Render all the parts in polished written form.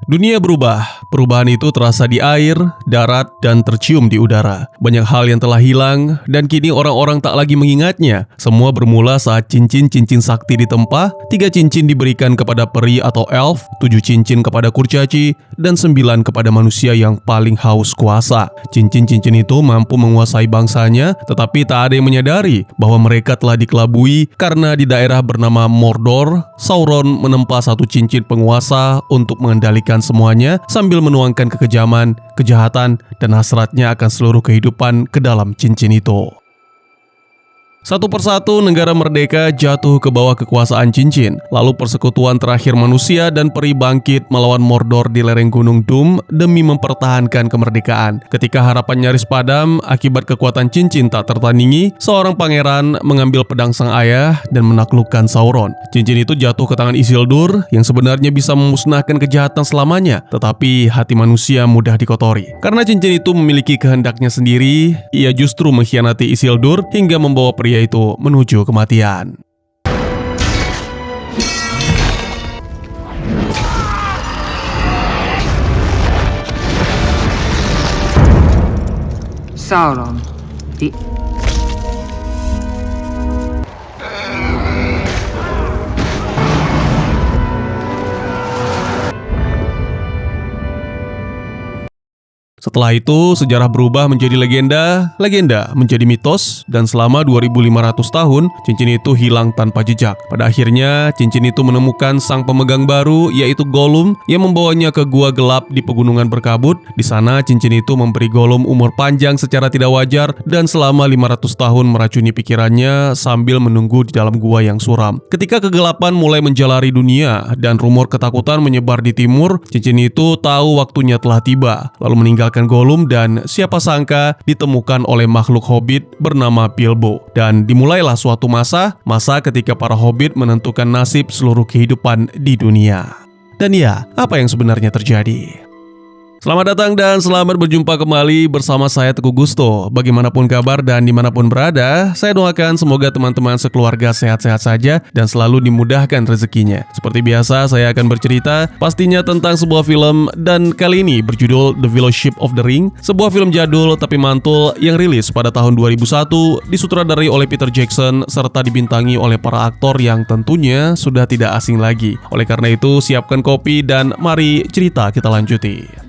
Dunia berubah. Perubahan itu terasa di air, darat, dan tercium di udara. Banyak hal yang telah hilang, dan kini orang-orang tak lagi mengingatnya. Semua bermula saat cincin-cincin sakti ditempa, 3 cincin diberikan kepada peri atau elf, 7 cincin kepada kurcaci, dan 9 kepada manusia yang paling haus kuasa. Cincin-cincin itu mampu menguasai bangsanya, tetapi tak ada yang menyadari bahwa mereka telah dikelabui karena di daerah bernama Mordor, Sauron menempa satu cincin penguasa untuk mengendalikan semuanya sambil menuangkan kekejaman, kejahatan, dan hasratnya akan seluruh kehidupan ke dalam cincin itu. Satu persatu negara merdeka jatuh ke bawah kekuasaan cincin. Lalu persekutuan terakhir manusia dan peri bangkit melawan Mordor di lereng Gunung Doom demi mempertahankan kemerdekaan. Ketika harapan nyaris padam akibat kekuatan cincin tak tertandingi, seorang pangeran mengambil pedang sang ayah dan menaklukkan Sauron. Cincin itu jatuh ke tangan Isildur yang sebenarnya bisa memusnahkan kejahatan selamanya, tetapi hati manusia mudah dikotori. Karena cincin itu memiliki kehendaknya sendiri, ia justru mengkhianati Isildur hingga membawa pria itu menuju kematian. Sauron, the Setelah itu, sejarah berubah menjadi legenda, legenda menjadi mitos, dan selama 2500 tahun, cincin itu hilang tanpa jejak. Pada akhirnya, cincin itu menemukan sang pemegang baru, yaitu Gollum, yang membawanya ke gua gelap di pegunungan berkabut. Di sana, cincin itu memberi Gollum umur panjang secara tidak wajar, dan selama 500 tahun meracuni pikirannya sambil menunggu di dalam gua yang suram. Ketika kegelapan mulai menjalari dunia, dan rumor ketakutan menyebar di timur, cincin itu tahu waktunya telah tiba, lalu meninggalkan Gollum dan siapa sangka ditemukan oleh makhluk hobbit bernama Bilbo. Dan dimulailah suatu masa ketika para hobbit menentukan nasib seluruh kehidupan di dunia. Dan ya, apa yang sebenarnya terjadi? Selamat datang dan selamat berjumpa kembali bersama saya Teguh Gusto. Bagaimanapun kabar dan dimanapun berada, saya doakan semoga teman-teman sekeluarga sehat-sehat saja dan selalu dimudahkan rezekinya. Seperti biasa, saya akan bercerita pastinya tentang sebuah film, dan kali ini berjudul The Fellowship of the Ring, sebuah film jadul tapi mantul yang rilis pada tahun 2001, disutradarai oleh Peter Jackson serta dibintangi oleh para aktor yang tentunya sudah tidak asing lagi. Oleh karena itu, siapkan kopi dan mari cerita kita lanjuti.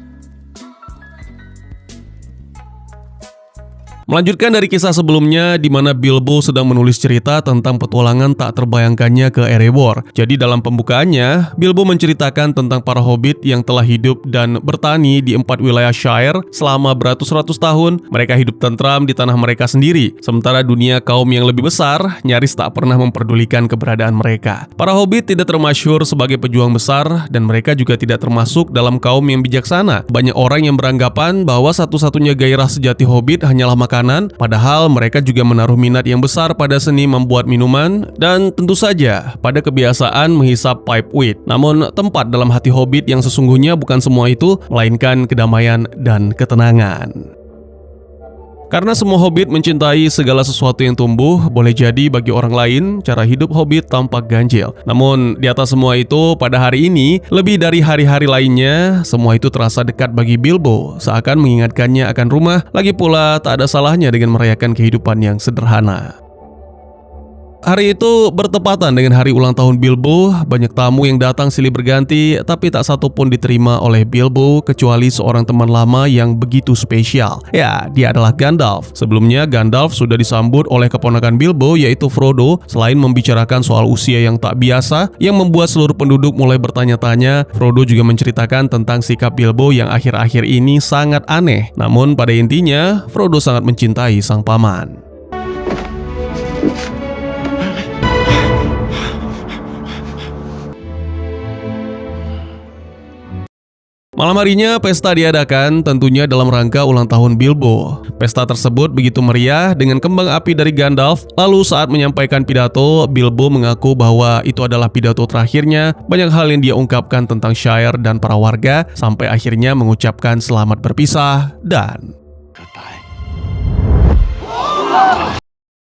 Melanjutkan dari kisah sebelumnya di mana Bilbo sedang menulis cerita tentang petualangan tak terbayangkannya ke Erebor. Jadi dalam pembukaannya, Bilbo menceritakan tentang para hobbit yang telah hidup dan bertani di 4 wilayah Shire selama beratus-ratus tahun. Mereka hidup tentram di tanah mereka sendiri, sementara dunia kaum yang lebih besar nyaris tak pernah memperdulikan keberadaan mereka. Para hobbit tidak termasyhur sebagai pejuang besar, dan mereka juga tidak termasuk dalam kaum yang bijaksana. Banyak orang yang beranggapan bahwa satu-satunya gairah sejati hobbit hanyalah makanan, padahal mereka juga menaruh minat yang besar pada seni membuat minuman dan tentu saja pada kebiasaan menghisap pipe weed. Namun tempat dalam hati hobbit yang sesungguhnya bukan semua itu, melainkan kedamaian dan ketenangan. Karena semua hobbit mencintai segala sesuatu yang tumbuh, boleh jadi bagi orang lain cara hidup hobbit tampak ganjil. Namun di atas semua itu, pada hari ini, lebih dari hari-hari lainnya, semua itu terasa dekat bagi Bilbo, seakan mengingatkannya akan rumah. Lagi pula tak ada salahnya dengan merayakan kehidupan yang sederhana. Hari itu bertepatan dengan hari ulang tahun Bilbo. Banyak tamu yang datang silih berganti, tapi tak satu pun diterima oleh Bilbo kecuali seorang teman lama yang begitu spesial. Ya, dia adalah Gandalf. Sebelumnya Gandalf sudah disambut oleh keponakan Bilbo, yaitu Frodo. Selain membicarakan soal usia yang tak biasa yang membuat seluruh penduduk mulai bertanya-tanya, Frodo juga menceritakan tentang sikap Bilbo yang akhir-akhir ini sangat aneh. Namun pada intinya, Frodo sangat mencintai sang paman. Malam harinya pesta diadakan tentunya dalam rangka ulang tahun Bilbo. Pesta tersebut begitu meriah dengan kembang api dari Gandalf. Lalu saat menyampaikan pidato, Bilbo mengaku bahwa itu adalah pidato terakhirnya. Banyak hal yang dia ungkapkan tentang Shire dan para warga sampai akhirnya mengucapkan selamat berpisah dan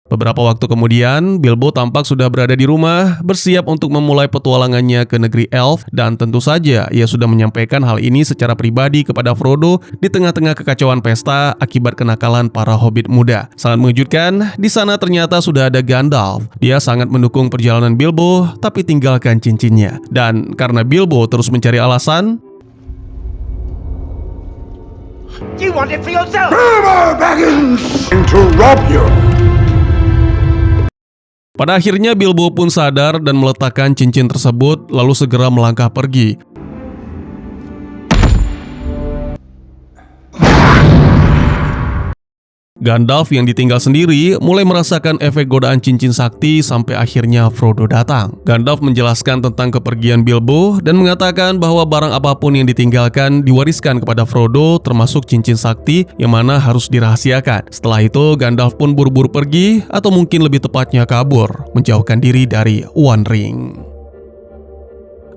Beberapa waktu kemudian, Bilbo tampak sudah berada di rumah, bersiap untuk memulai petualangannya ke negeri Elf, dan tentu saja ia sudah menyampaikan hal ini secara pribadi kepada Frodo di tengah-tengah kekacauan pesta akibat kenakalan para hobbit muda. Sangat mengejutkan, di sana ternyata sudah ada Gandalf. Dia sangat mendukung perjalanan Bilbo, tapi tinggalkan cincinnya. Dan karena Bilbo terus mencari alasan, You want it for yourself! Bilbo Baggins to rob you. pada akhirnya Bilbo pun sadar dan meletakkan cincin tersebut lalu segera melangkah pergi. Gandalf yang ditinggal sendiri mulai merasakan efek godaan cincin sakti sampai akhirnya Frodo datang. Gandalf menjelaskan tentang kepergian Bilbo dan mengatakan bahwa barang apapun yang ditinggalkan diwariskan kepada Frodo termasuk cincin sakti yang mana harus dirahasiakan. Setelah itu Gandalf pun buru-buru pergi atau mungkin lebih tepatnya kabur, menjauhkan diri dari One Ring.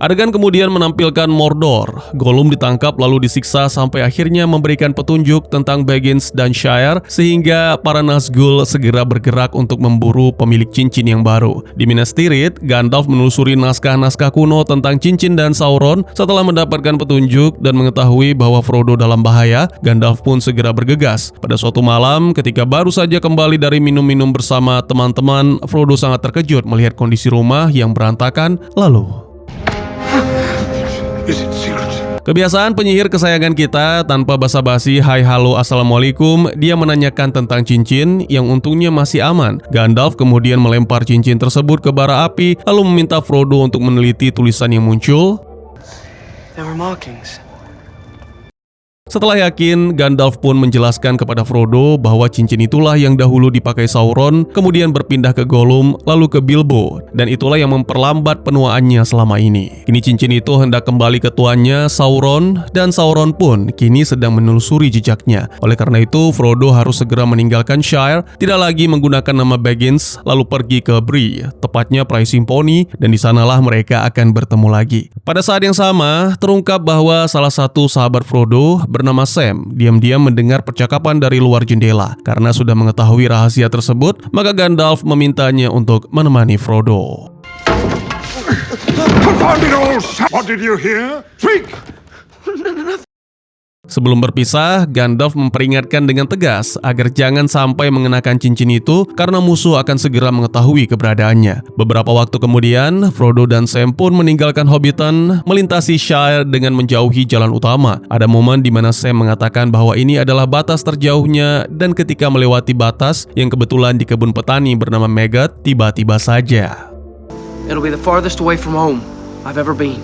Adegan kemudian menampilkan Mordor. Gollum ditangkap lalu disiksa sampai akhirnya memberikan petunjuk tentang Baggins dan Shire sehingga para Nazgul segera bergerak untuk memburu pemilik cincin yang baru. Di Minas Tirith, Gandalf menelusuri naskah-naskah kuno tentang cincin dan Sauron. Setelah mendapatkan petunjuk dan mengetahui bahwa Frodo dalam bahaya, Gandalf pun segera bergegas. Pada suatu malam, ketika baru saja kembali dari minum-minum bersama teman-teman, Frodo sangat terkejut melihat kondisi rumah yang berantakan. Lalu Is it secret? kebiasaan penyihir kesayangan kita, tanpa basa-basi hai halo assalamualaikum, dia menanyakan tentang cincin yang untungnya masih aman. Gandalf kemudian melempar cincin tersebut ke bara api lalu meminta Frodo untuk meneliti tulisan yang muncul. There were markings. Setelah yakin, Gandalf pun menjelaskan kepada Frodo bahwa cincin itulah yang dahulu dipakai Sauron, kemudian berpindah ke Gollum, lalu ke Bilbo, dan itulah yang memperlambat penuaannya selama ini. Kini cincin itu hendak kembali ke tuannya, Sauron, dan Sauron pun kini sedang menelusuri jejaknya. Oleh karena itu, Frodo harus segera meninggalkan Shire, tidak lagi menggunakan nama Baggins, lalu pergi ke Bree, tepatnya Praisimponi, dan di sanalah mereka akan bertemu lagi. Pada saat yang sama, terungkap bahwa salah satu sahabat Frodo bernama Sam diam-diam mendengar percakapan dari luar jendela. Karena sudah mengetahui rahasia tersebut, maka Gandalf memintanya untuk menemani Frodo. Confound it all! What did you hear? Speak! Sebelum berpisah, Gandalf memperingatkan dengan tegas agar jangan sampai mengenakan cincin itu karena musuh akan segera mengetahui keberadaannya. Beberapa waktu kemudian, Frodo dan Sam pun meninggalkan Hobbiton, melintasi Shire dengan menjauhi jalan utama. Ada momen di mana Sam mengatakan bahwa ini adalah batas terjauhnya, dan ketika melewati batas yang kebetulan di kebun petani bernama Megat, tiba-tiba saja It'll be the farthest away from home I've ever been.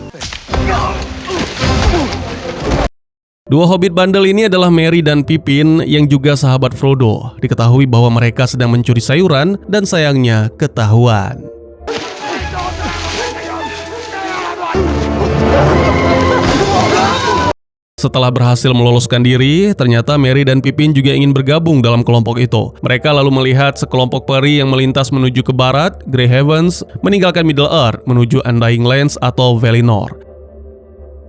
dua hobbit bandel ini adalah Merry dan Pippin yang juga sahabat Frodo. Diketahui bahwa mereka sedang mencuri sayuran dan sayangnya ketahuan. Setelah berhasil meloloskan diri, ternyata Merry dan Pippin juga ingin bergabung dalam kelompok itu. Mereka lalu melihat sekelompok peri yang melintas menuju ke barat, Grey Havens, meninggalkan Middle Earth menuju Undying Lands atau Valinor.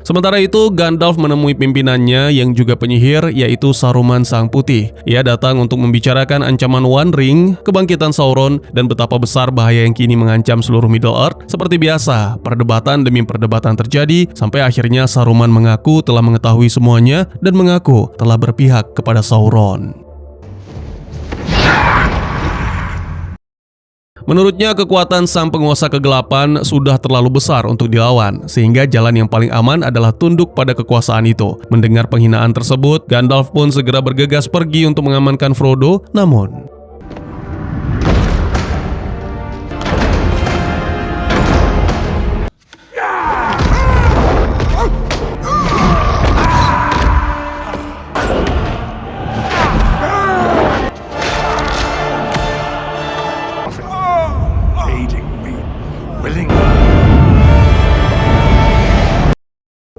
Sementara itu, Gandalf menemui pimpinannya yang juga penyihir, yaitu Saruman Sang Putih. Ia datang untuk membicarakan ancaman One Ring, kebangkitan Sauron, dan betapa besar bahaya yang kini mengancam seluruh Middle Earth. Seperti biasa, perdebatan demi perdebatan terjadi, sampai akhirnya Saruman mengaku telah mengetahui semuanya dan mengaku telah berpihak kepada Sauron. Menurutnya, kekuatan sang penguasa kegelapan sudah terlalu besar untuk dilawan, sehingga jalan yang paling aman adalah tunduk pada kekuasaan itu. Mendengar penghinaan tersebut, Gandalf pun segera bergegas pergi untuk mengamankan Frodo, namun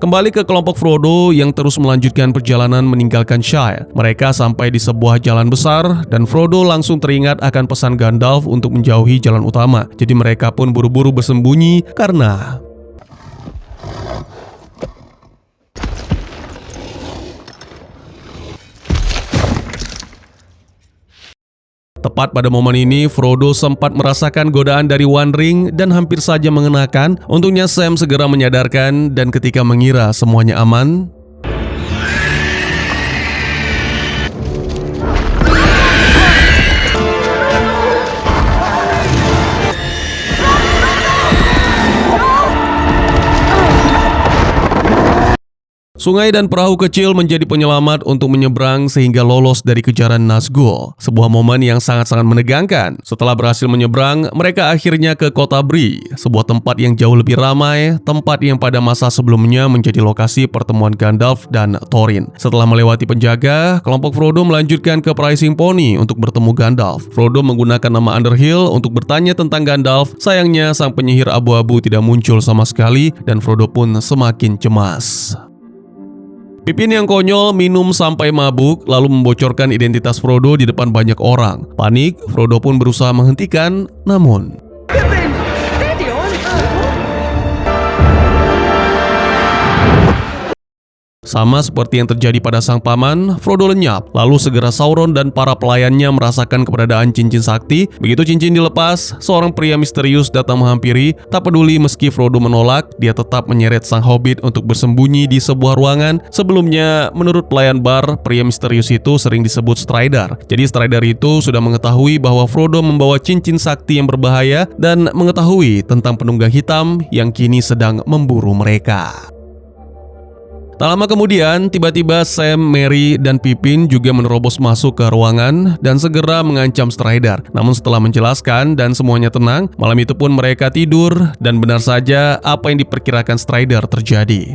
kembali ke kelompok Frodo yang terus melanjutkan perjalanan meninggalkan Shire. Mereka sampai di sebuah jalan besar dan Frodo langsung teringat akan pesan Gandalf untuk menjauhi jalan utama. Jadi mereka pun buru-buru bersembunyi karena Tepat pada momen ini, Frodo sempat merasakan godaan dari One Ring dan hampir saja mengenakan. Untungnya Sam segera menyadarkan dan ketika mengira semuanya aman, sungai dan perahu kecil menjadi penyelamat untuk menyeberang sehingga lolos dari kejaran Nazgul. Sebuah momen yang sangat-sangat menegangkan. Setelah berhasil menyeberang, mereka akhirnya ke kota Bree, sebuah tempat yang jauh lebih ramai, tempat yang pada masa sebelumnya menjadi lokasi pertemuan Gandalf dan Thorin. Setelah melewati penjaga, kelompok Frodo melanjutkan ke Praising Pony untuk bertemu Gandalf. Frodo menggunakan nama Underhill untuk bertanya tentang Gandalf. Sayangnya sang penyihir abu-abu tidak muncul sama sekali dan Frodo pun semakin cemas. Pippin yang konyol minum sampai mabuk lalu membocorkan identitas Frodo di depan banyak orang. Panik, Frodo pun berusaha menghentikan, namun sama seperti yang terjadi pada sang paman, Frodo lenyap. Lalu segera Sauron dan para pelayannya merasakan keberadaan cincin sakti. Begitu cincin dilepas, seorang pria misterius datang menghampiri. Tak peduli meski Frodo menolak, dia tetap menyeret sang hobbit untuk bersembunyi di sebuah ruangan. Sebelumnya, menurut pelayan bar, pria misterius itu sering disebut Strider. Jadi Strider itu sudah mengetahui bahwa Frodo membawa cincin sakti yang berbahaya dan mengetahui tentang penunggang hitam yang kini sedang memburu mereka. Tak lama kemudian, tiba-tiba Sam, Merry, dan Pippin juga menerobos masuk ke ruangan dan segera mengancam Strider. Namun setelah menjelaskan dan semuanya tenang, malam itu pun mereka tidur dan benar saja apa yang diperkirakan Strider terjadi.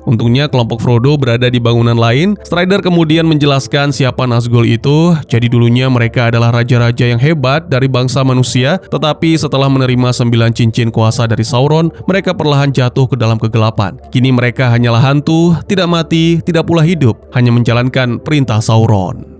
Untungnya kelompok Frodo berada di bangunan lain. Strider kemudian menjelaskan siapa Nazgul itu. Jadi dulunya mereka adalah raja-raja yang hebat dari bangsa manusia, tetapi setelah menerima 9 cincin kuasa dari Sauron, mereka perlahan jatuh ke dalam kegelapan. Kini mereka hanyalah hantu, tidak mati, tidak pula hidup, hanya menjalankan perintah Sauron.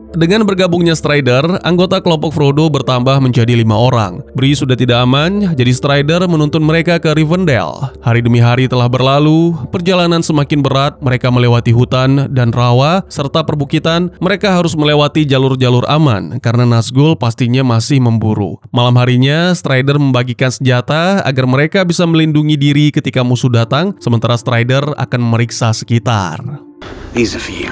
Dengan bergabungnya Strider, anggota kelompok Frodo bertambah menjadi 5 orang. Bree sudah tidak aman, jadi Strider menuntun mereka ke Rivendell. Hari demi hari telah berlalu, perjalanan semakin berat, mereka melewati hutan dan rawa, serta perbukitan. Mereka harus melewati jalur-jalur aman, karena Nazgul pastinya masih memburu. Malam harinya, Strider membagikan senjata agar mereka bisa melindungi diri ketika musuh datang, sementara Strider akan memeriksa sekitar. These are for you.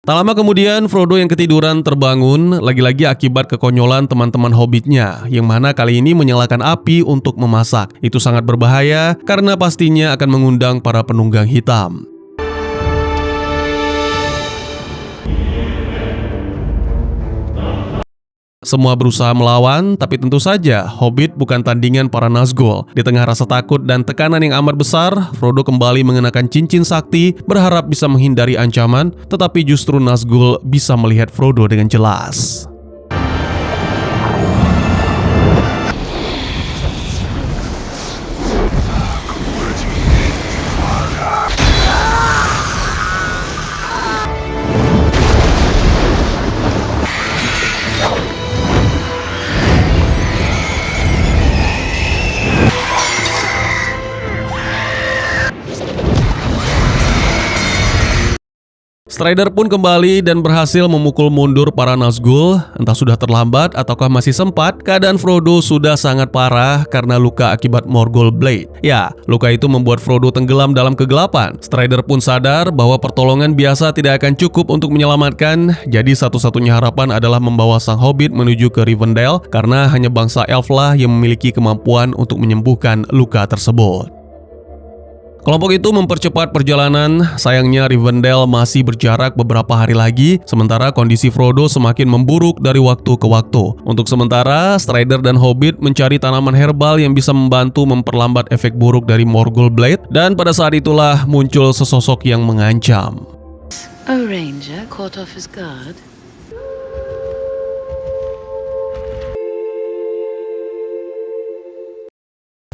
Tak lama kemudian, Frodo yang ketiduran terbangun, lagi-lagi akibat kekonyolan teman-teman hobbitnya, yang mana kali ini menyalakan api untuk memasak. Itu sangat berbahaya, karena pastinya akan mengundang para penunggang hitam. Semua berusaha melawan, tapi tentu saja Hobbit bukan tandingan para Nazgul. Di tengah rasa takut dan tekanan yang amat besar, Frodo kembali mengenakan cincin sakti, berharap bisa menghindari ancaman, tetapi justru Nazgul bisa melihat Frodo dengan jelas. Strider pun kembali dan berhasil memukul mundur para Nazgul. Entah sudah terlambat ataukah masih sempat, keadaan Frodo sudah sangat parah karena luka akibat Morgul Blade. Ya, luka itu membuat Frodo tenggelam dalam kegelapan. Strider pun sadar bahwa pertolongan biasa tidak akan cukup untuk menyelamatkan, jadi satu-satunya harapan adalah membawa sang Hobbit menuju ke Rivendell karena hanya bangsa elf lah yang memiliki kemampuan untuk menyembuhkan luka tersebut. Kelompok itu mempercepat perjalanan, sayangnya Rivendell masih berjarak beberapa hari lagi, sementara kondisi Frodo semakin memburuk dari waktu ke waktu. Untuk sementara, Strider dan Hobbit mencari tanaman herbal yang bisa membantu memperlambat efek buruk dari Morgul Blade, dan pada saat itulah muncul sesosok yang mengancam. A ranger caught off his guard.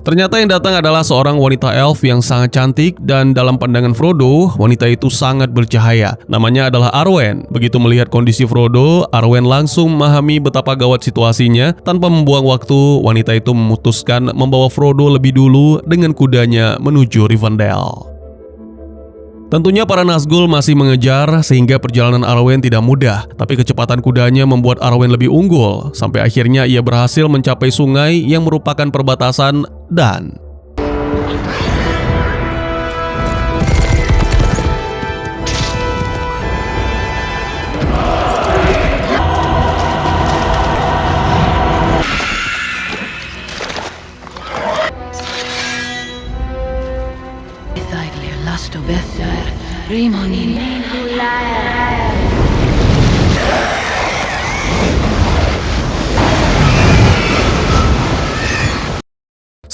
Ternyata yang datang adalah seorang wanita elf yang sangat cantik dan dalam pandangan Frodo, wanita itu sangat bercahaya. Namanya adalah Arwen. Begitu melihat kondisi Frodo, Arwen langsung memahami betapa gawat situasinya. Tanpa membuang waktu, wanita itu memutuskan membawa Frodo lebih dulu dengan kudanya menuju Rivendell. Tentunya para Nazgul masih mengejar sehingga perjalanan Arwen tidak mudah, tapi kecepatan kudanya membuat Arwen lebih unggul, sampai akhirnya ia berhasil mencapai sungai yang merupakan perbatasan dan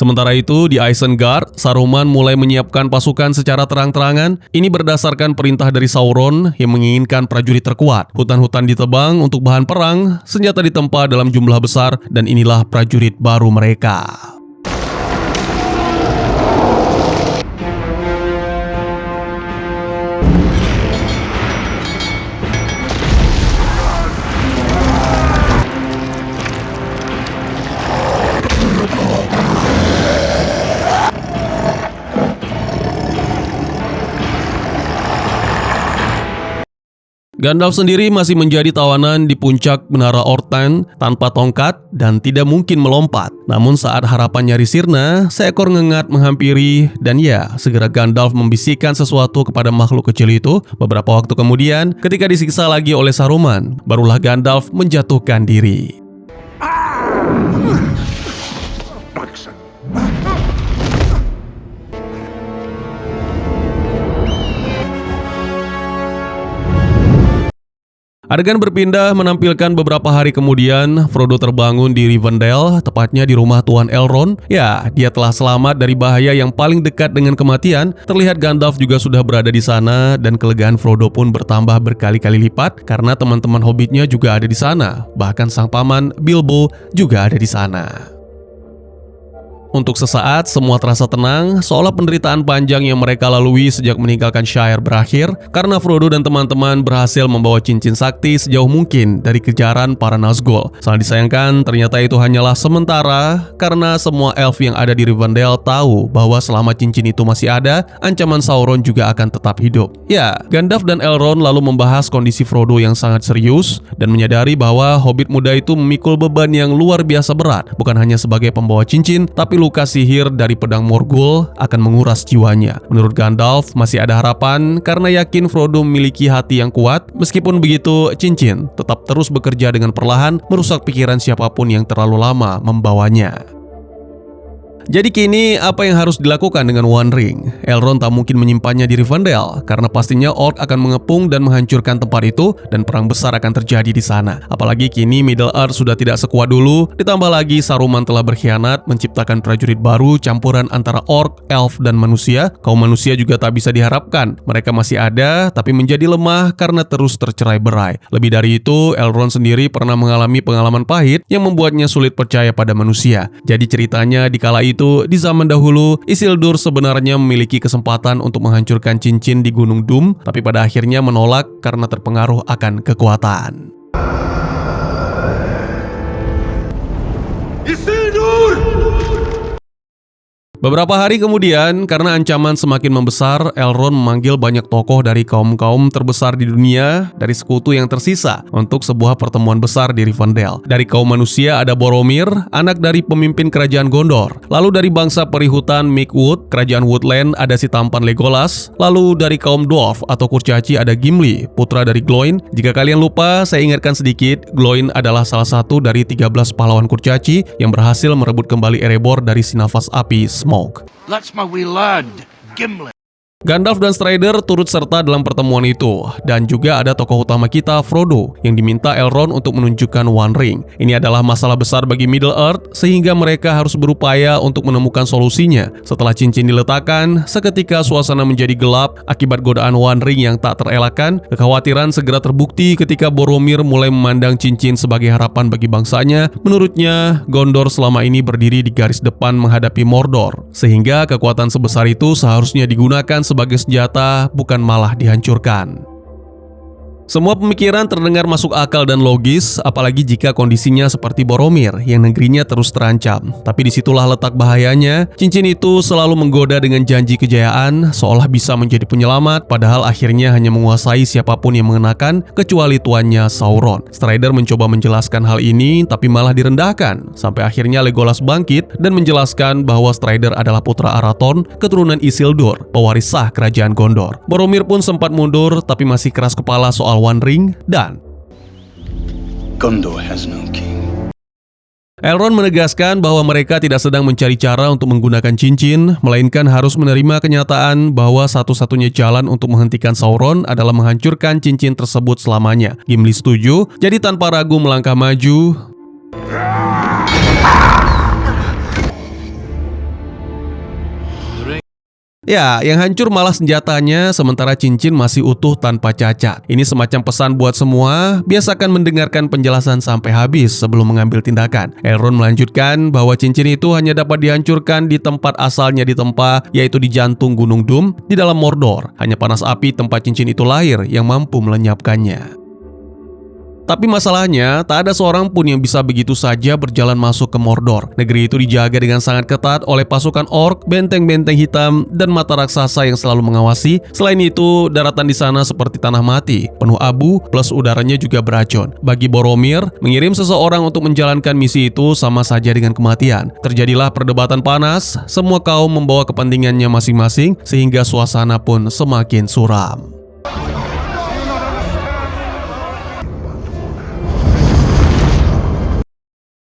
sementara itu, di Isengard, Saruman mulai menyiapkan pasukan secara terang-terangan. Ini berdasarkan perintah dari Sauron yang menginginkan prajurit terkuat. Hutan-hutan ditebang untuk bahan perang, senjata ditempa dalam jumlah besar, dan inilah prajurit baru mereka. Gandalf sendiri masih menjadi tawanan di puncak Menara Orthanc tanpa tongkat dan tidak mungkin melompat. Namun saat harapan nyaris sirna, seekor ngengat menghampiri dan ya, segera Gandalf membisikkan sesuatu kepada makhluk kecil itu. Beberapa waktu kemudian, ketika disiksa lagi oleh Saruman, barulah Gandalf menjatuhkan diri. Adegan berpindah menampilkan beberapa hari kemudian, Frodo terbangun di Rivendell, tepatnya di rumah Tuan Elrond. Ya, dia telah selamat dari bahaya yang paling dekat dengan kematian. Terlihat Gandalf juga sudah berada di sana dan kelegaan Frodo pun bertambah berkali-kali lipat karena teman-teman hobbitnya juga ada di sana. Bahkan sang paman Bilbo juga ada di sana. Untuk sesaat, semua terasa tenang, seolah penderitaan panjang yang mereka lalui sejak meninggalkan Shire berakhir, karena Frodo dan teman-teman berhasil membawa cincin sakti sejauh mungkin dari kejaran para Nazgul. Sangat disayangkan, ternyata itu hanyalah sementara, karena semua elf yang ada di Rivendell tahu bahwa selama cincin itu masih ada, ancaman Sauron juga akan tetap hidup. Ya, Gandalf dan Elrond lalu membahas kondisi Frodo yang sangat serius, dan menyadari bahwa hobbit muda itu memikul beban yang luar biasa berat, bukan hanya sebagai pembawa cincin, tapi luka sihir dari pedang Morgul akan menguras jiwanya. Menurut Gandalf, masih ada harapan karena yakin Frodo memiliki hati yang kuat. Meskipun begitu, cincin tetap terus bekerja dengan perlahan, merusak pikiran siapapun yang terlalu lama membawanya. Jadi kini apa yang harus dilakukan dengan One Ring? Elrond tak mungkin menyimpannya di Rivendell karena pastinya orc akan mengepung dan menghancurkan tempat itu dan perang besar akan terjadi di sana. Apalagi kini Middle Earth sudah tidak sekuat dulu, ditambah lagi Saruman telah berkhianat menciptakan prajurit baru campuran antara orc, elf, dan manusia. Kaum manusia juga tak bisa diharapkan. Mereka masih ada tapi menjadi lemah karena terus tercerai-berai. Lebih dari itu, Elrond sendiri pernah mengalami pengalaman pahit yang membuatnya sulit percaya pada manusia. Jadi ceritanya di kala itu, di zaman dahulu, Isildur sebenarnya memiliki kesempatan untuk menghancurkan cincin di Gunung Doom, tapi pada akhirnya menolak karena terpengaruh akan kekuatan. Isildur! Beberapa hari kemudian, karena ancaman semakin membesar, Elrond memanggil banyak tokoh dari kaum-kaum terbesar di dunia, dari sekutu yang tersisa, untuk sebuah pertemuan besar di Rivendell. Dari kaum manusia ada Boromir, anak dari pemimpin kerajaan Gondor. Lalu dari bangsa perihutan Mirkwood, kerajaan Woodland ada si tampan Legolas. Lalu dari kaum dwarf atau kurcaci ada Gimli, putra dari Gloin. Jika kalian lupa, saya ingatkan sedikit, Gloin adalah salah satu dari 13 pahlawan kurcaci yang berhasil merebut kembali Erebor dari si nafas api Smaug. That's my wee lad, Gimli. Gandalf dan Strider turut serta dalam pertemuan itu, dan juga ada tokoh utama kita, Frodo, yang diminta Elrond untuk menunjukkan One Ring. Ini adalah masalah besar bagi Middle-earth, sehingga mereka harus berupaya untuk menemukan solusinya. Setelah cincin diletakkan, seketika suasana menjadi gelap akibat godaan One Ring yang tak terelakkan. Kekhawatiran segera terbukti ketika Boromir mulai memandang cincin sebagai harapan bagi bangsanya. Menurutnya, Gondor selama ini berdiri di garis depan menghadapi Mordor, sehingga kekuatan sebesar itu seharusnya digunakan sebagai senjata, bukan malah dihancurkan. Semua pemikiran terdengar masuk akal dan logis, apalagi jika kondisinya seperti Boromir yang negerinya terus terancam. Tapi disitulah letak bahayanya. Cincin itu selalu menggoda dengan janji kejayaan, seolah bisa menjadi penyelamat, padahal akhirnya hanya menguasai siapapun yang mengenakan, kecuali tuannya Sauron. Strider mencoba menjelaskan hal ini, tapi malah direndahkan, sampai akhirnya Legolas bangkit dan menjelaskan bahwa Strider adalah putra Arathorn, keturunan Isildur, pewaris sah kerajaan Gondor. Boromir pun sempat mundur, tapi masih keras kepala soal One Ring, dan Gondor has no king. Elrond menegaskan bahwa mereka tidak sedang mencari cara untuk menggunakan cincin, melainkan harus menerima kenyataan bahwa satu-satunya jalan untuk menghentikan Sauron adalah menghancurkan cincin tersebut selamanya. Gimli setuju, jadi tanpa ragu melangkah maju. Ya, yang hancur malah senjatanya, sementara cincin masih utuh tanpa cacat. Ini semacam pesan buat semua, biasakan mendengarkan penjelasan sampai habis sebelum mengambil tindakan. Elrond melanjutkan bahwa cincin itu hanya dapat dihancurkan di tempat asalnya ditempa, yaitu di jantung Gunung Doom, di dalam Mordor. Hanya panas api tempat cincin itu lahir yang mampu melenyapkannya. Tapi masalahnya, tak ada seorang pun yang bisa begitu saja berjalan masuk ke Mordor. Negeri itu dijaga dengan sangat ketat oleh pasukan orc, benteng-benteng hitam, dan mata raksasa yang selalu mengawasi. Selain itu, daratan di sana seperti tanah mati, penuh abu, plus udaranya juga beracun. Bagi Boromir, mengirim seseorang untuk menjalankan misi itu sama saja dengan kematian. Terjadilah perdebatan panas, semua kaum membawa kepentingannya masing-masing, sehingga suasana pun semakin suram.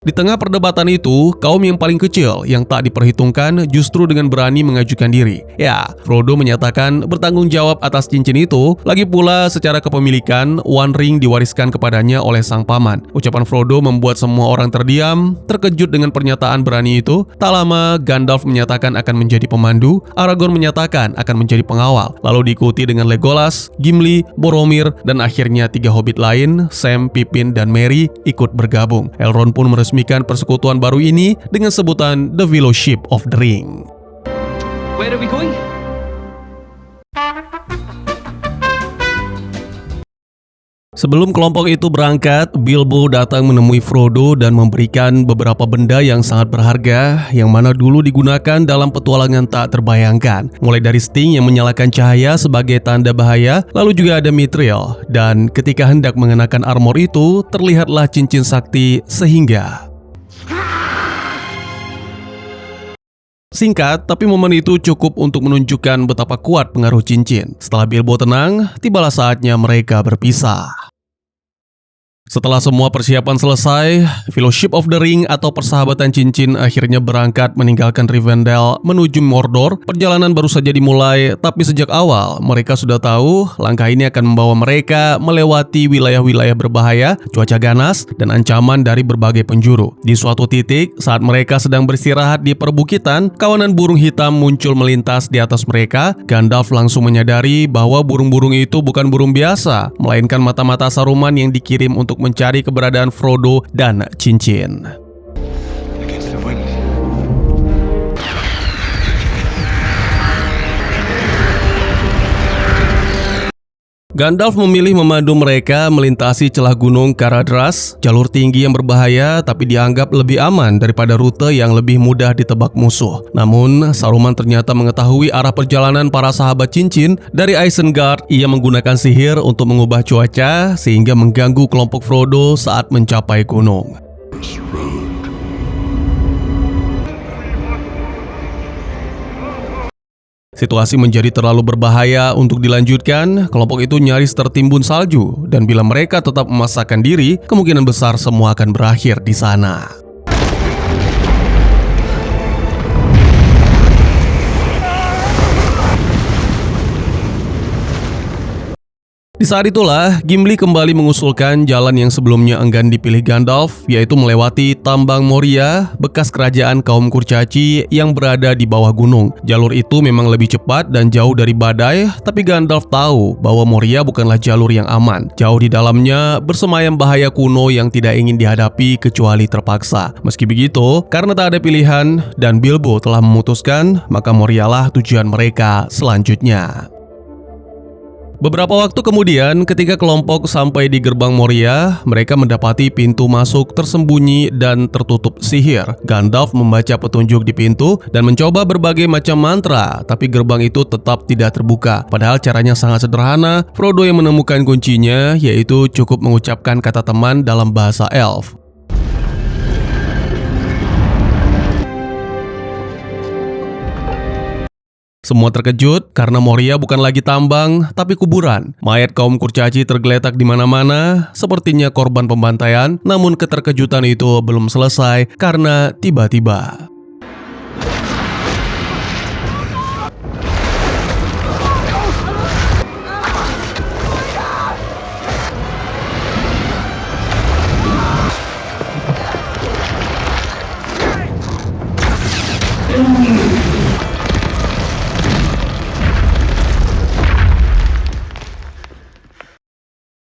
Di tengah perdebatan itu, kaum yang paling kecil yang tak diperhitungkan justru dengan berani mengajukan diri. Ya, Frodo menyatakan bertanggung jawab atas cincin itu, lagi pula secara kepemilikan, One Ring diwariskan kepadanya oleh sang paman. Ucapan Frodo membuat semua orang terdiam, terkejut dengan pernyataan berani itu. Tak lama, Gandalf menyatakan akan menjadi pemandu, Aragorn menyatakan akan menjadi pengawal, lalu diikuti dengan Legolas, Gimli, Boromir, dan akhirnya 3 hobbit lain, Sam, Pippin, dan Merry ikut bergabung. Elrond pun meresmikan persekutuan baru ini dengan sebutan The Fellowship of the Ring. Where are we going? Sebelum kelompok itu berangkat, Bilbo datang menemui Frodo dan memberikan beberapa benda yang sangat berharga yang mana dulu digunakan dalam petualangan tak terbayangkan. Mulai dari Sting yang menyalakan cahaya sebagai tanda bahaya, lalu juga ada Mithril, dan ketika hendak mengenakan armor itu, terlihatlah cincin sakti sehingga... Singkat, tapi momen itu cukup untuk menunjukkan betapa kuat pengaruh cincin. Setelah Bilbo tenang, tibalah saatnya mereka berpisah. Setelah semua persiapan selesai, Fellowship of the Ring atau Persahabatan Cincin akhirnya berangkat meninggalkan Rivendell menuju Mordor. Perjalanan baru saja dimulai, tapi sejak awal mereka sudah tahu langkah ini akan membawa mereka melewati wilayah-wilayah berbahaya, cuaca ganas, dan ancaman dari berbagai penjuru. Di suatu titik, saat mereka sedang beristirahat di perbukitan, kawanan burung hitam muncul melintas di atas mereka. Gandalf langsung menyadari bahwa burung-burung itu bukan burung biasa, melainkan mata-mata Saruman yang dikirim untuk mencari keberadaan Frodo dan cincin. Against the wind. Gandalf memilih memandu mereka melintasi celah gunung Caradhras, jalur tinggi yang berbahaya tapi dianggap lebih aman daripada rute yang lebih mudah ditebak musuh. Namun, Saruman ternyata mengetahui arah perjalanan para sahabat cincin. Dari Isengard, ia menggunakan sihir untuk mengubah cuaca sehingga mengganggu kelompok Frodo saat mencapai gunung. Situasi menjadi terlalu berbahaya untuk dilanjutkan, kelompok itu nyaris tertimbun salju, dan bila mereka tetap memaksakan diri, kemungkinan besar semua akan berakhir di sana. Di saat itulah, Gimli kembali mengusulkan jalan yang sebelumnya enggan dipilih Gandalf, yaitu melewati Tambang Moria, bekas kerajaan kaum kurcaci yang berada di bawah gunung. Jalur itu memang lebih cepat dan jauh dari badai, tapi Gandalf tahu bahwa Moria bukanlah jalur yang aman. Jauh di dalamnya bersemayam bahaya kuno yang tidak ingin dihadapi kecuali terpaksa. Meski begitu, karena tak ada pilihan dan Bilbo telah memutuskan, maka Morialah tujuan mereka selanjutnya. Beberapa waktu kemudian, ketika kelompok sampai di gerbang Moria, mereka mendapati pintu masuk tersembunyi dan tertutup sihir. Gandalf membaca petunjuk di pintu dan mencoba berbagai macam mantra, tapi gerbang itu tetap tidak terbuka. Padahal caranya sangat sederhana. Frodo yang menemukan kuncinya, yaitu cukup mengucapkan kata teman dalam bahasa Elf. Semua terkejut karena Moria bukan lagi tambang, tapi kuburan. Mayat kaum kurcaci tergeletak di mana-mana, sepertinya korban pembantaian. Namun keterkejutan itu belum selesai karena tiba-tiba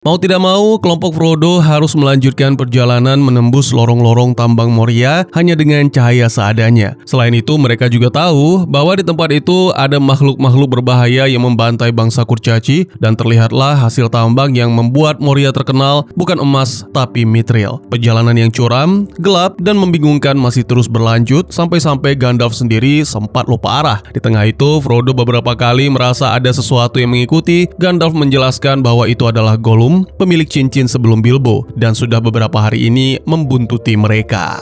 mau tidak mau, kelompok Frodo harus melanjutkan perjalanan menembus lorong-lorong tambang Moria hanya dengan cahaya seadanya. Selain itu, mereka juga tahu bahwa di tempat itu ada makhluk-makhluk berbahaya yang membantai bangsa kurcaci, dan terlihatlah hasil tambang yang membuat Moria terkenal, bukan emas tapi mithril. Perjalanan yang curam, gelap, dan membingungkan masih terus berlanjut sampai-sampai Gandalf sendiri sempat lupa arah. Di tengah itu, Frodo beberapa kali merasa ada sesuatu yang mengikuti. Gandalf menjelaskan bahwa itu adalah Gollum, pemilik cincin sebelum Bilbo, dan sudah beberapa hari ini membuntuti mereka.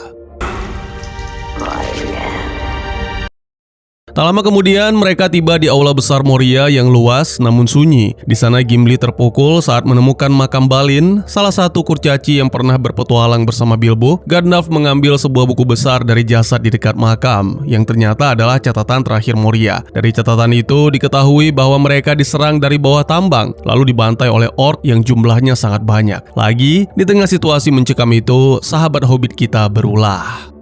Tak lama kemudian, mereka tiba di aula besar Moria yang luas namun sunyi. Di sana Gimli terpukul saat menemukan makam Balin, salah satu kurcaci yang pernah berpetualang bersama Bilbo. Gandalf mengambil sebuah buku besar dari jasad di dekat makam, yang ternyata adalah catatan terakhir Moria. Dari catatan itu diketahui bahwa mereka diserang dari bawah tambang, lalu dibantai oleh orc yang jumlahnya sangat banyak. Lagi, di tengah situasi mencekam itu, sahabat Hobbit kita berulah.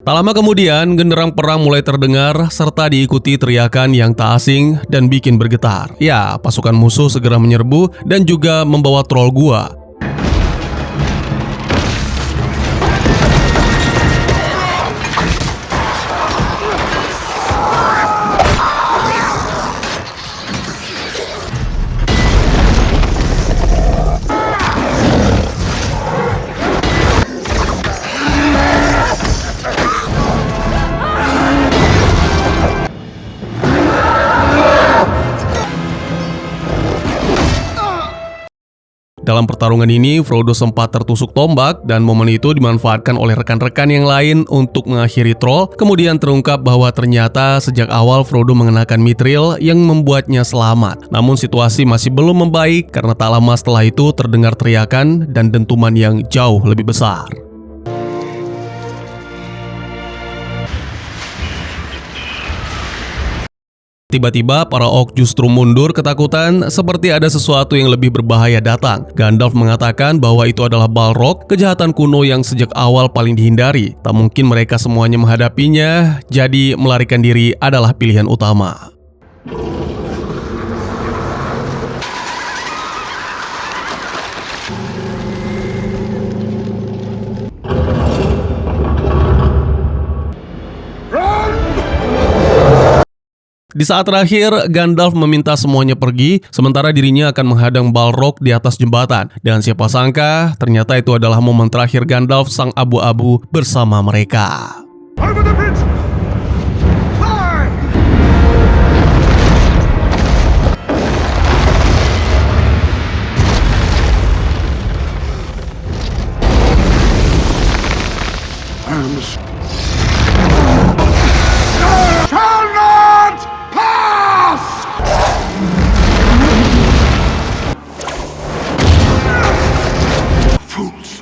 Tak lama kemudian, genderang perang mulai terdengar serta diikuti teriakan yang tak asing dan bikin bergetar. Ya, pasukan musuh segera menyerbu dan juga membawa troll gua. Dalam pertarungan ini, Frodo sempat tertusuk tombak dan momen itu dimanfaatkan oleh rekan-rekan yang lain untuk mengakhiri troll. Kemudian terungkap bahwa ternyata sejak awal Frodo mengenakan mithril yang membuatnya selamat. Namun situasi masih belum membaik karena tak lama setelah itu terdengar teriakan dan dentuman yang jauh lebih besar. Tiba-tiba para orc justru mundur ketakutan seperti ada sesuatu yang lebih berbahaya datang. Gandalf mengatakan bahwa itu adalah Balrog, kejahatan kuno yang sejak awal paling dihindari. Tak mungkin mereka semuanya menghadapinya, jadi melarikan diri adalah pilihan utama. Di saat terakhir, Gandalf meminta semuanya pergi, sementara dirinya akan menghadang Balrog di atas jembatan. Dan siapa sangka, ternyata itu adalah momen terakhir Gandalf sang abu-abu bersama mereka. Over the bridge! Fly! Shall not pass! Fools!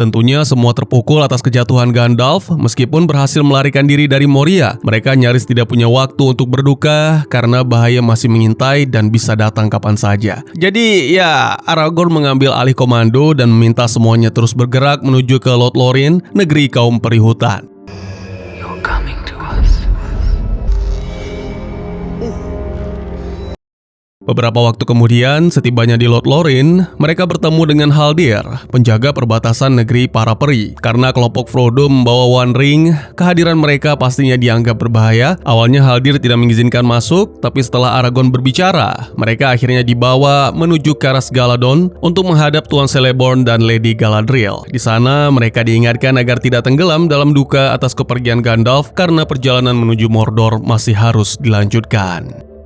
Tentunya semua terpukul atas kejatuhan Gandalf. Meskipun berhasil melarikan diri dari Moria, mereka nyaris tidak punya waktu untuk berduka karena bahaya masih mengintai dan bisa datang kapan saja. Jadi ya, Aragorn mengambil alih komando dan meminta semuanya terus bergerak menuju ke Lothlórien, negeri kaum peri hutan. You're coming to us. Beberapa waktu kemudian, setibanya di Lothlórien, mereka bertemu dengan Haldir, penjaga perbatasan negeri para peri. Karena kelompok Frodo membawa One Ring, kehadiran mereka pastinya dianggap berbahaya. Awalnya Haldir tidak mengizinkan masuk, tapi setelah Aragorn berbicara, mereka akhirnya dibawa menuju Caras Galadon untuk menghadap Tuan Celeborn dan Lady Galadriel. Di sana, mereka diingatkan agar tidak tenggelam dalam duka atas kepergian Gandalf karena perjalanan menuju Mordor masih harus dilanjutkan.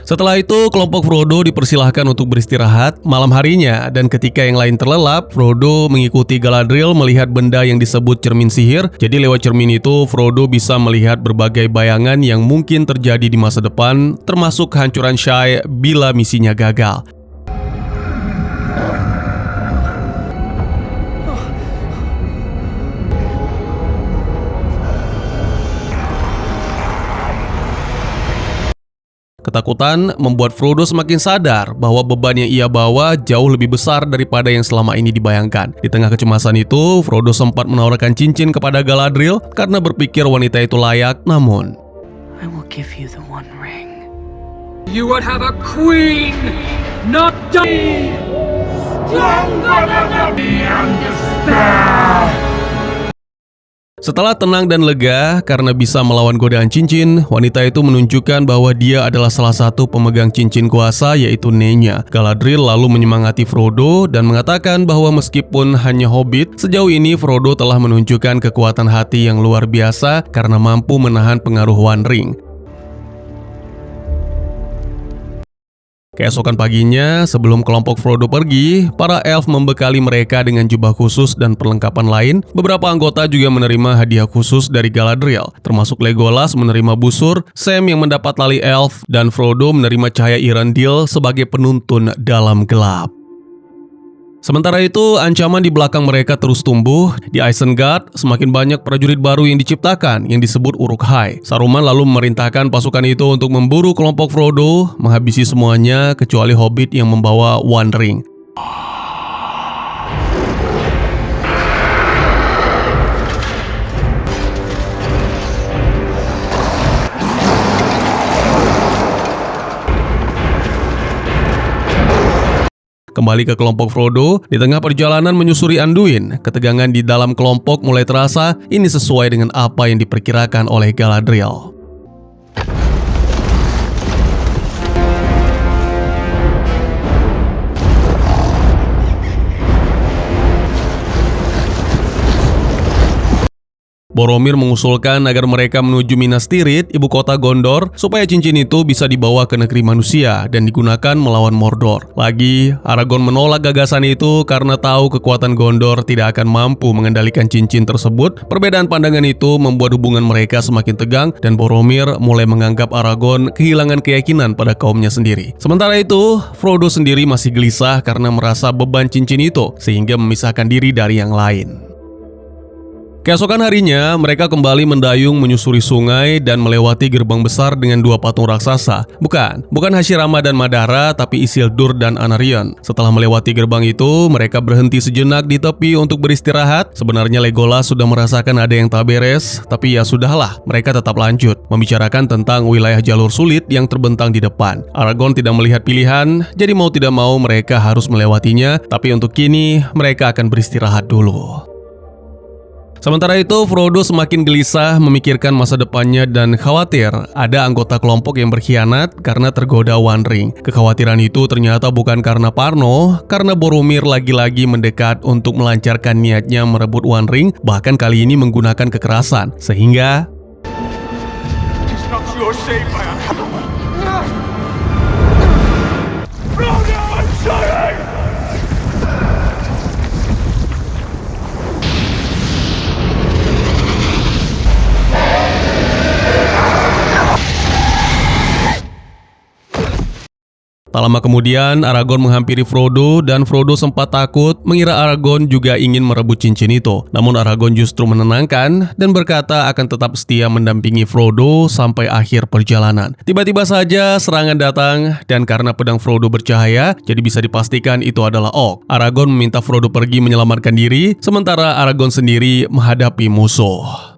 Setelah itu, kelompok Frodo dipersilahkan untuk beristirahat malam harinya, dan ketika yang lain terlelap, Frodo mengikuti Galadriel melihat benda yang disebut cermin sihir. Jadi lewat cermin itu, Frodo bisa melihat berbagai bayangan yang mungkin terjadi di masa depan, termasuk kehancuran Shai bila misinya gagal. Ketakutan membuat Frodo semakin sadar bahwa beban yang ia bawa jauh lebih besar daripada yang selama ini dibayangkan. Di tengah kecemasan itu, Frodo sempat menawarkan cincin kepada Galadriel karena berpikir wanita itu layak, namun I will give you the One Ring. You would have a queen, not die. Stronger than the understand. setelah tenang dan lega karena bisa melawan godaan cincin, wanita itu menunjukkan bahwa dia adalah salah satu pemegang cincin kuasa, yaitu Nenya. Galadriel lalu menyemangati Frodo dan mengatakan bahwa meskipun hanya hobbit, sejauh ini Frodo telah menunjukkan kekuatan hati yang luar biasa karena mampu menahan pengaruh One Ring. Keesokan paginya, sebelum kelompok Frodo pergi, para elf membekali mereka dengan jubah khusus dan perlengkapan lain. Beberapa anggota juga menerima hadiah khusus dari Galadriel, termasuk Legolas menerima busur, Sam yang mendapat tali elf, dan Frodo menerima cahaya Irandil sebagai penuntun dalam gelap. Sementara itu, ancaman di belakang mereka terus tumbuh. Di Isengard, semakin banyak prajurit baru yang diciptakan, yang disebut Uruk-hai. Saruman lalu memerintahkan pasukan itu untuk memburu kelompok Frodo, menghabisi semuanya kecuali Hobbit yang membawa One Ring. Kembali ke kelompok Frodo, di tengah perjalanan menyusuri Anduin, ketegangan di dalam kelompok mulai terasa. Ini sesuai dengan apa yang diperkirakan oleh Galadriel. Boromir mengusulkan agar mereka menuju Minas Tirith, ibu kota Gondor, supaya cincin itu bisa dibawa ke negeri manusia dan digunakan melawan Mordor. Lagi, Aragorn menolak gagasan itu karena tahu kekuatan Gondor tidak akan mampu mengendalikan cincin tersebut. Perbedaan pandangan itu membuat hubungan mereka semakin tegang dan Boromir mulai menganggap Aragorn kehilangan keyakinan pada kaumnya sendiri. Sementara itu, Frodo sendiri masih gelisah karena merasa beban cincin itu, sehingga memisahkan diri dari yang lain. Keesokan harinya, mereka kembali mendayung menyusuri sungai dan melewati gerbang besar dengan dua patung raksasa. Bukan Hashirama dan Madara, tapi Isildur dan Anarion. Setelah melewati gerbang itu, mereka berhenti sejenak di tepi untuk beristirahat. Sebenarnya Legolas sudah merasakan ada yang tak beres, tapi ya sudahlah, mereka tetap lanjut membicarakan tentang wilayah jalur sulit yang terbentang di depan. Aragorn tidak melihat pilihan, jadi mau tidak mau mereka harus melewatinya, tapi untuk kini mereka akan beristirahat dulu. Sementara itu, Frodo semakin gelisah memikirkan masa depannya dan khawatir ada anggota kelompok yang berkhianat karena tergoda One Ring. Kekhawatiran itu ternyata bukan karena Parno, karena Boromir lagi-lagi mendekat untuk melancarkan niatnya merebut One Ring, bahkan kali ini menggunakan kekerasan, sehingga It's not your shame, my Frodo, I'm sorry! Tak lama kemudian, Aragorn menghampiri Frodo dan Frodo sempat takut mengira Aragorn juga ingin merebut cincin itu. Namun Aragorn justru menenangkan dan berkata akan tetap setia mendampingi Frodo sampai akhir perjalanan. Tiba-tiba saja serangan datang dan karena pedang Frodo bercahaya, jadi bisa dipastikan itu adalah orc. Aragorn meminta Frodo pergi menyelamatkan diri, sementara Aragorn sendiri menghadapi musuh.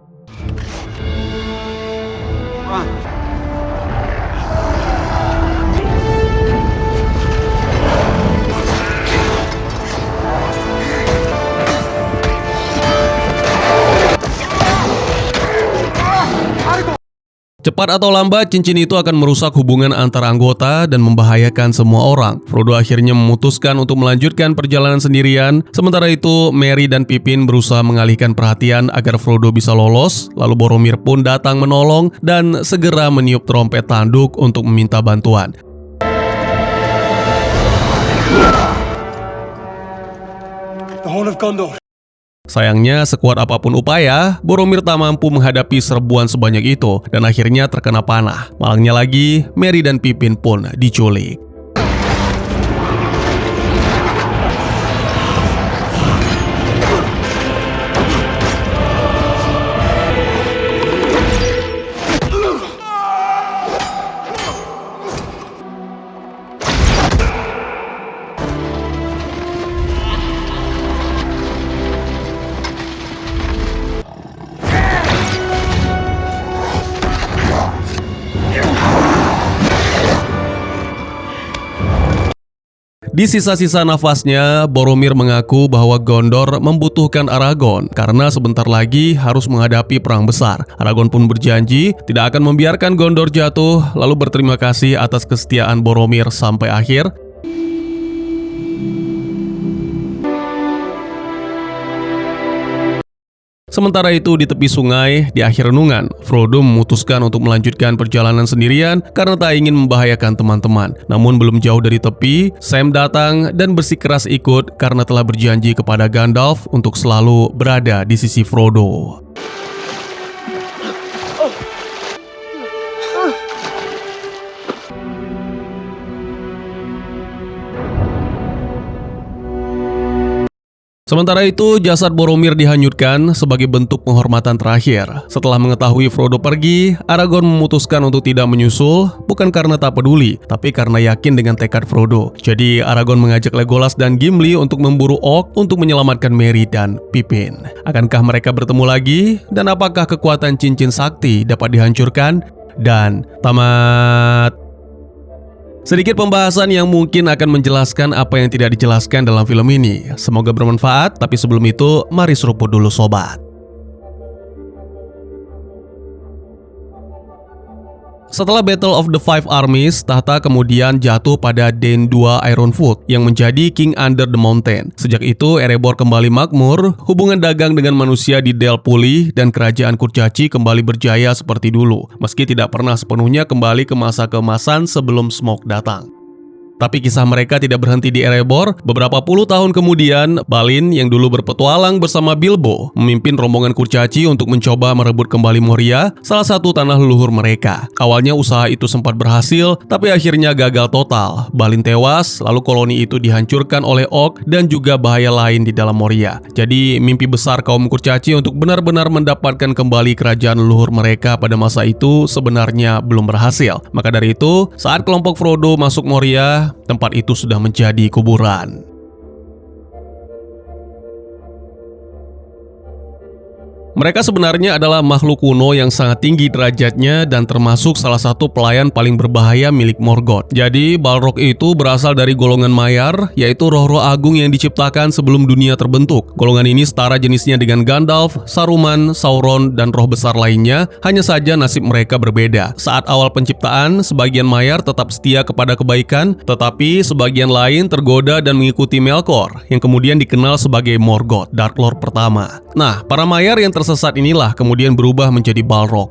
Cepat atau lambat, cincin itu akan merusak hubungan antar anggota dan membahayakan semua orang. Frodo akhirnya memutuskan untuk melanjutkan perjalanan sendirian. Sementara itu, Merry dan Pippin berusaha mengalihkan perhatian agar Frodo bisa lolos. Lalu Boromir pun datang menolong dan segera meniup trompet tanduk untuk meminta bantuan. The Horn of Gondor. Sayangnya, sekuat apapun upaya, Boromir tak mampu menghadapi serbuan sebanyak itu dan akhirnya terkena panah. Malangnya lagi, Merry dan Pippin pun diculik. Di sisa-sisa nafasnya, Boromir mengaku bahwa Gondor membutuhkan Aragorn karena sebentar lagi harus menghadapi perang besar. Aragorn pun berjanji tidak akan membiarkan Gondor jatuh, lalu berterima kasih atas kesetiaan Boromir sampai akhir. Sementara itu di tepi sungai, di akhir renungan, Frodo memutuskan untuk melanjutkan perjalanan sendirian karena tak ingin membahayakan teman-teman. Namun belum jauh dari tepi, Sam datang dan bersikeras ikut karena telah berjanji kepada Gandalf untuk selalu berada di sisi Frodo. Sementara itu, jasad Boromir dihanyutkan sebagai bentuk penghormatan terakhir. Setelah mengetahui Frodo pergi, Aragorn memutuskan untuk tidak menyusul, bukan karena tak peduli, tapi karena yakin dengan tekad Frodo. Jadi, Aragorn mengajak Legolas dan Gimli untuk memburu orc untuk menyelamatkan Merry dan Pippin. Akankah mereka bertemu lagi? Dan apakah kekuatan cincin sakti dapat dihancurkan? Dan tamat. Sedikit pembahasan yang mungkin akan menjelaskan apa yang tidak dijelaskan dalam film ini. Semoga bermanfaat, tapi sebelum itu, mari seruput dulu sobat. Setelah Battle of the Five Armies, tahta kemudian jatuh pada Dane II Ironfoot yang menjadi King Under the Mountain. Sejak itu, Erebor kembali makmur, hubungan dagang dengan manusia di Dale pulih, dan kerajaan Kurcaci kembali berjaya seperti dulu, meski tidak pernah sepenuhnya kembali ke masa keemasan sebelum Smaug datang. Tapi kisah mereka tidak berhenti di Erebor. Beberapa puluh tahun kemudian, Balin yang dulu berpetualang bersama Bilbo memimpin rombongan Kurcaci untuk mencoba merebut kembali Moria, salah satu tanah leluhur mereka. Awalnya usaha itu sempat berhasil, tapi akhirnya gagal total. Balin tewas, lalu koloni itu dihancurkan oleh orc dan juga bahaya lain di dalam Moria. Jadi mimpi besar kaum Kurcaci untuk benar-benar mendapatkan kembali kerajaan leluhur mereka pada masa itu sebenarnya belum berhasil. Maka dari itu, saat kelompok Frodo masuk Moria, tempat itu sudah menjadi kuburan. Mereka sebenarnya adalah makhluk kuno yang sangat tinggi derajatnya dan termasuk salah satu pelayan paling berbahaya milik Morgoth. Jadi, Balrog itu berasal dari golongan Maiar, yaitu roh-roh agung yang diciptakan sebelum dunia terbentuk. Golongan ini setara jenisnya dengan Gandalf, Saruman, Sauron, dan roh besar lainnya, hanya saja nasib mereka berbeda. Saat awal penciptaan, sebagian Maiar tetap setia kepada kebaikan, tetapi sebagian lain tergoda dan mengikuti Melkor, yang kemudian dikenal sebagai Morgoth, Dark Lord pertama. Nah, para Maiar yang tersesat inilah kemudian berubah menjadi Balrog.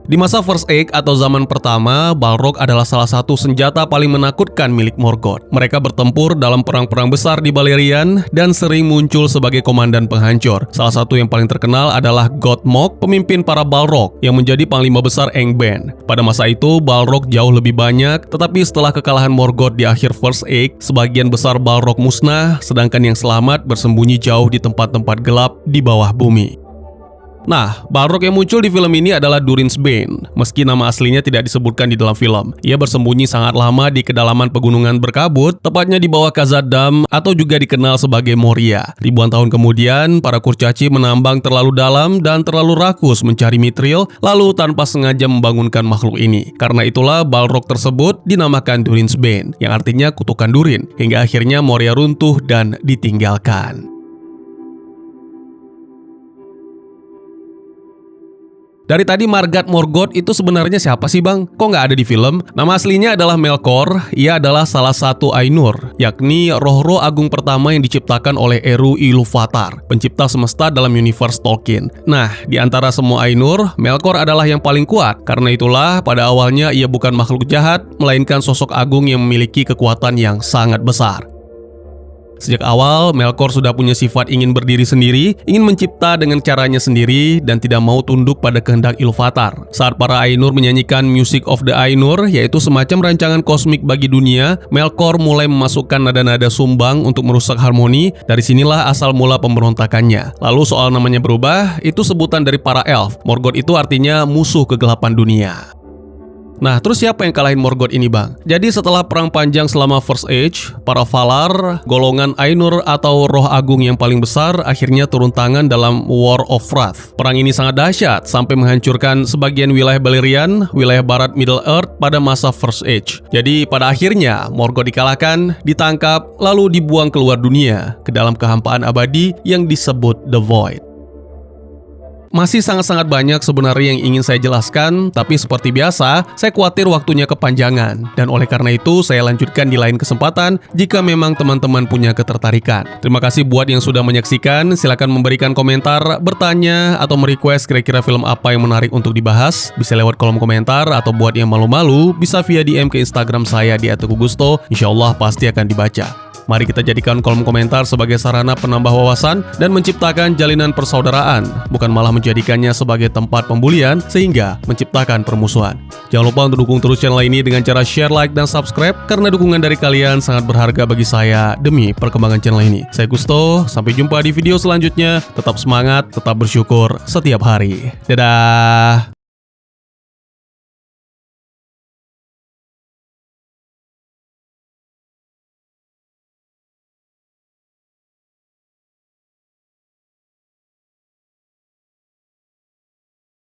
Di masa First Age atau zaman pertama, Balrog adalah salah satu senjata paling menakutkan milik Morgoth. Mereka bertempur dalam perang-perang besar di Balerion dan sering muncul sebagai komandan penghancur. Salah satu yang paling terkenal adalah Gothmog, pemimpin para Balrog yang menjadi panglima besar Angband. Pada masa itu, Balrog jauh lebih banyak, tetapi setelah kekalahan Morgoth di akhir First Age, sebagian besar Balrog musnah, sedangkan yang selamat bersembunyi jauh di tempat-tempat gelap di bawah bumi. Nah, Balrog yang muncul di film ini adalah Durin's Bane. Meski nama aslinya tidak disebutkan di dalam film, ia bersembunyi sangat lama di kedalaman pegunungan berkabut, tepatnya di bawah Khazad-dûm atau juga dikenal sebagai Moria. Ribuan tahun kemudian, para kurcaci menambang terlalu dalam dan terlalu rakus mencari Mithril, lalu tanpa sengaja membangunkan makhluk ini. Karena itulah Balrog tersebut dinamakan Durin's Bane, yang artinya kutukan Durin, hingga akhirnya Moria runtuh dan ditinggalkan. Dari tadi Margat Morgoth itu sebenarnya siapa sih bang? Kok nggak ada di film? Nama aslinya adalah Melkor, ia adalah salah satu Ainur, yakni roh-roh agung pertama yang diciptakan oleh Eru Ilúvatar, pencipta semesta dalam universe Tolkien. Nah, di antara semua Ainur, Melkor adalah yang paling kuat. Karena itulah, pada awalnya ia bukan makhluk jahat, melainkan sosok agung yang memiliki kekuatan yang sangat besar. Sejak awal, Melkor sudah punya sifat ingin berdiri sendiri, ingin mencipta dengan caranya sendiri, dan tidak mau tunduk pada kehendak Ilúvatar. Saat para Ainur menyanyikan Music of the Ainur, yaitu semacam rancangan kosmik bagi dunia, Melkor mulai memasukkan nada-nada sumbang untuk merusak harmoni. Dari sinilah asal mula pemberontakannya. Lalu soal namanya berubah, itu sebutan dari para elf. Morgoth itu artinya musuh kegelapan dunia. Nah, terus siapa yang kalahin Morgoth ini bang? Jadi setelah perang panjang selama First Age, para Valar, golongan Ainur atau roh agung yang paling besar, akhirnya turun tangan dalam War of Wrath. Perang ini sangat dahsyat, sampai menghancurkan sebagian wilayah Balerion, wilayah barat Middle Earth pada masa First Age. Jadi pada akhirnya, Morgoth dikalahkan, ditangkap, lalu dibuang keluar dunia, ke dalam kehampaan abadi yang disebut The Void. Masih sangat-sangat banyak sebenarnya yang ingin saya jelaskan, tapi seperti biasa, saya khawatir waktunya kepanjangan. Dan oleh karena itu, saya lanjutkan di lain kesempatan jika memang teman-teman punya ketertarikan. Terima kasih buat yang sudah menyaksikan, silakan memberikan komentar, bertanya, atau merequest kira-kira film apa yang menarik untuk dibahas. Bisa lewat kolom komentar, atau buat yang malu-malu, bisa via DM ke Instagram saya di @gusto. Insya Allah pasti akan dibaca. Mari kita jadikan kolom komentar sebagai sarana penambah wawasan dan menciptakan jalinan persaudaraan, bukan malah menjadikannya sebagai tempat pembulian sehingga menciptakan permusuhan. Jangan lupa untuk dukung terus channel ini dengan cara share, like, dan subscribe, karena dukungan dari kalian sangat berharga bagi saya demi perkembangan channel ini. Saya Gusto, sampai jumpa di video selanjutnya. Tetap semangat, tetap bersyukur setiap hari. Dadah!